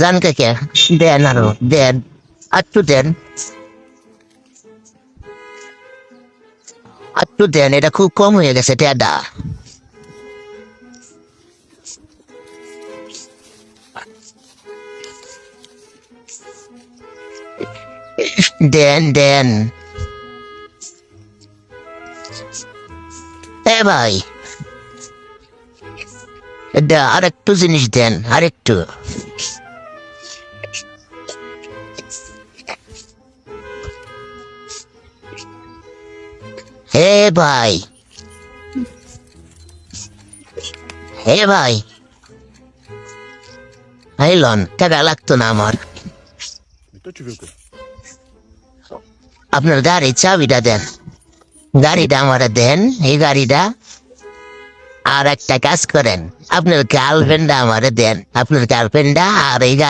জান কাকে দেন আরো দেন একটু দেন একটু দেন, এটা খুব কম হয়ে গেছে টেডা। দেন দেন এ ভাই, এটা আরেকটু জিনিস দেন আরেকটু। হে ভাই, হে ভাই, হাইলন টাকা লাগতো না আমার। Mais toi, tu veux quoi? আপনার গাড়ির চাবিটা দেন, গাড়িটা আমার দেন, এই গাড়িটা। আর একটা কাজ করেন, আপনার গার্লফ্রেন্ডটা আমার দেন, আপনার গার্লফ্রেন্ডটা আর এই গাড়ি